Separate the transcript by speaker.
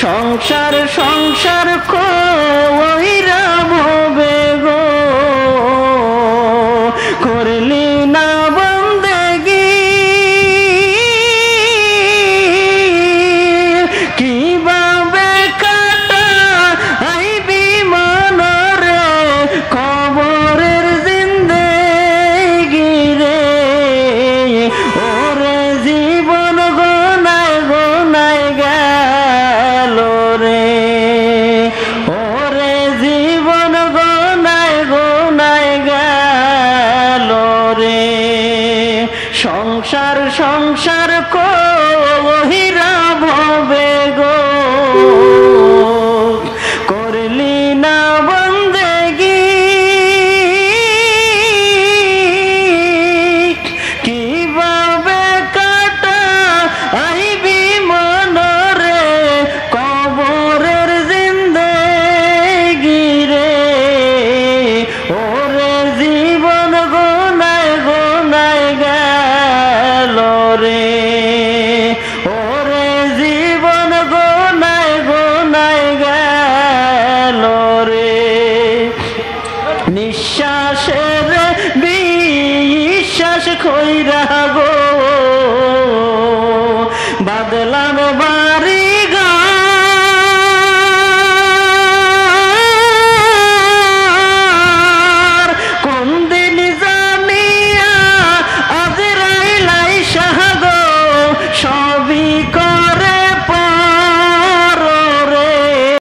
Speaker 1: সংসার সংসার কইরা ভবে গো করলি না বন্দেগি কিভাবে কাটা আইবি মনরে কবরের জিন্দেগি রে ওরে জীবন গোনায় গোনায় গেল রে ওরে জীবন গোনায় গোনায় গেল রে সংসার সংসার কহিরা ভবে গো করলি না বন্দেগি কিভাবে কাটা আইবি মনরে কবরের জিন্দেগি রে ওরে জীবন গোনায় গোনায় গেল রে ওরে জীবন গোনায় গোনায় গেল রে নিঃশ্বাসের বিশ্বাস কইরা